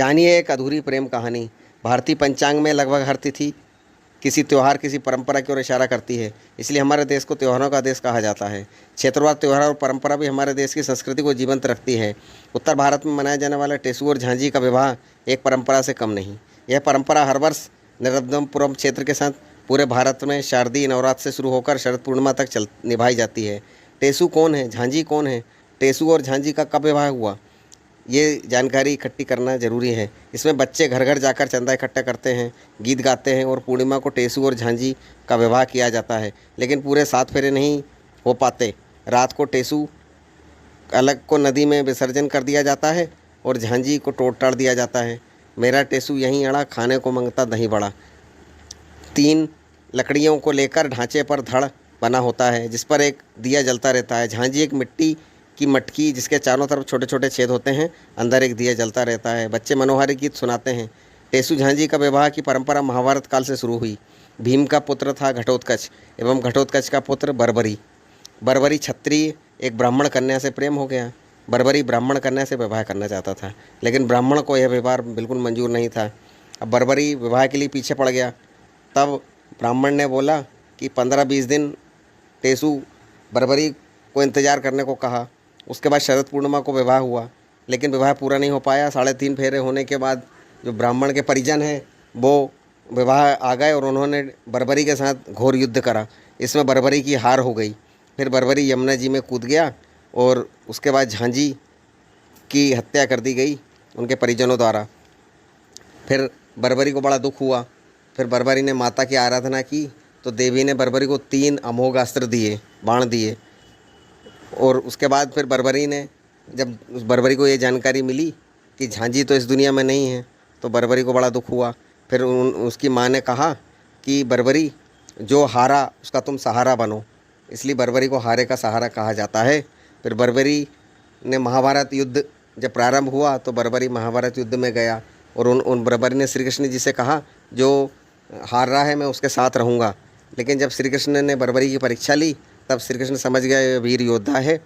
जानिए एक अधूरी प्रेम कहानी। भारतीय पंचांग में लगभग हर तिथि किसी त्यौहार, किसी परंपरा की ओर इशारा करती है। इसलिए हमारे देश को त्योहारों का देश कहा जाता है। क्षेत्रवार त्यौहार और परंपरा भी हमारे देश की संस्कृति को जीवंत रखती है। उत्तर भारत में मनाया जाने वाला टेसु और झांझी का विवाह एक परंपरा से कम नहीं। यह परंपरा हर वर्ष नर्मदापुरम क्षेत्र के साथ पूरे भारत में शारदीय नवरात्र से शुरू होकर शरद पूर्णिमा तक निभाई जाती है। टेसु कौन है, झांझी कौन है, टेसु और झांझी का कब विवाह हुआ, ये जानकारी इकट्ठी करना ज़रूरी है। इसमें बच्चे घर घर जाकर चंदा इकट्ठा करते हैं, गीत गाते हैं और पूर्णिमा को टेसु और झांझी का विवाह किया जाता है। लेकिन पूरे 7 फेरे नहीं हो पाते। रात को टेसु अलग को नदी में विसर्जन कर दिया जाता है और झांझी को तोड़ ताड़ दिया जाता है। मेरा टेसु यहीं अड़ा, खाने को मांगता दही बड़ा। 3 लकड़ियों को लेकर ढांचे पर धड़ बना होता है जिस पर एक दिया जलता रहता है। झांझी एक मिट्टी की मटकी जिसके चारों तरफ छोटे छोटे छेद होते हैं, अंदर एक दिया जलता रहता है। बच्चे मनोहारी गीत सुनाते हैं। टेसु झांझी का विवाह की परंपरा महाभारत काल से शुरू हुई। भीम का पुत्र था घटोत्कच एवं घटोत्कच का पुत्र बर्बरी। बर्बरी क्षत्रिय एक ब्राह्मण कन्या से प्रेम हो गया। बर्बरी ब्राह्मण कन्या से विवाह करना चाहता था, लेकिन ब्राह्मण को यह विवाह बिल्कुल मंजूर नहीं था। अब बर्बरी विवाह के लिए पीछे पड़ गया। तब ब्राह्मण ने बोला कि 15-20 दिन टेसु बर्बरी को इंतज़ार करने को कहा। उसके बाद शरद पूर्णिमा को विवाह हुआ, लेकिन विवाह पूरा नहीं हो पाया। 3.5 फेरे होने के बाद जो ब्राह्मण के परिजन हैं वो विवाह आ गए और उन्होंने बर्बरी के साथ घोर युद्ध करा। इसमें बर्बरी की हार हो गई। फिर बर्बरी यमुना जी में कूद गया और उसके बाद झांझी की हत्या कर दी गई उनके परिजनों द्वारा। फिर बर्बरी को बड़ा दुख हुआ। फिर बर्बरी ने माता की आराधना की तो देवी ने बर्बरी को 3 अमोघ अस्त्र दिए, बाण दिए। और उसके बाद फिर बर्बरी ने, जब उस बर्बरी को ये जानकारी मिली कि झांझी तो इस दुनिया में नहीं है, तो बर्बरी को बड़ा दुख हुआ। फिर उसकी माँ ने कहा कि बर्बरी, जो हारा उसका तुम सहारा बनो। इसलिए बर्बरी को हारे का सहारा कहा जाता है। फिर बर्बरी ने महाभारत युद्ध जब प्रारंभ हुआ तो बर्बरी महाभारत युद्ध में गया और उन बर्बरी ने श्री कृष्ण जी से कहा, जो हार रहा है मैं उसके साथ रहूँगा। लेकिन जब श्री कृष्ण ने बर्बरी की परीक्षा ली तब श्री कृष्ण समझ गया ये वीर योद्धा है।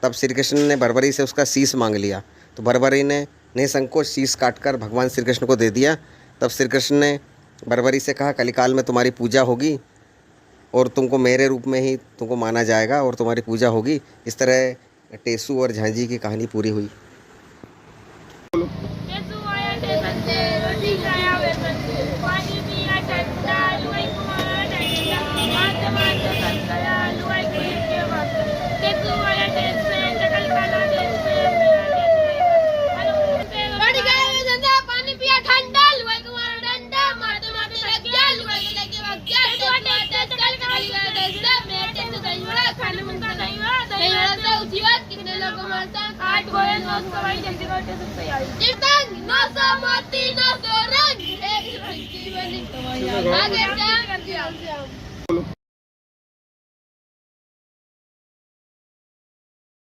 तब श्री कृष्ण ने बर्बरी से उसका शीश मांग लिया। तो बर्बरी ने निसंकोच शीश काटकर भगवान श्री कृष्ण को दे दिया। तब श्री कृष्ण ने बर्बरी से कहा, कलिकाल में तुम्हारी पूजा होगी और तुमको मेरे रूप में ही तुमको माना जाएगा और तुम्हारी पूजा होगी। इस तरह टेसु और झांझी की कहानी पूरी हुई। कितने लोग को मारता है? 8 गोले 9 सवारी जल्दी करते सब तैयारी। कीर्तन 900 मोती 900 रंग एक रंग की बनी। आगे क्या?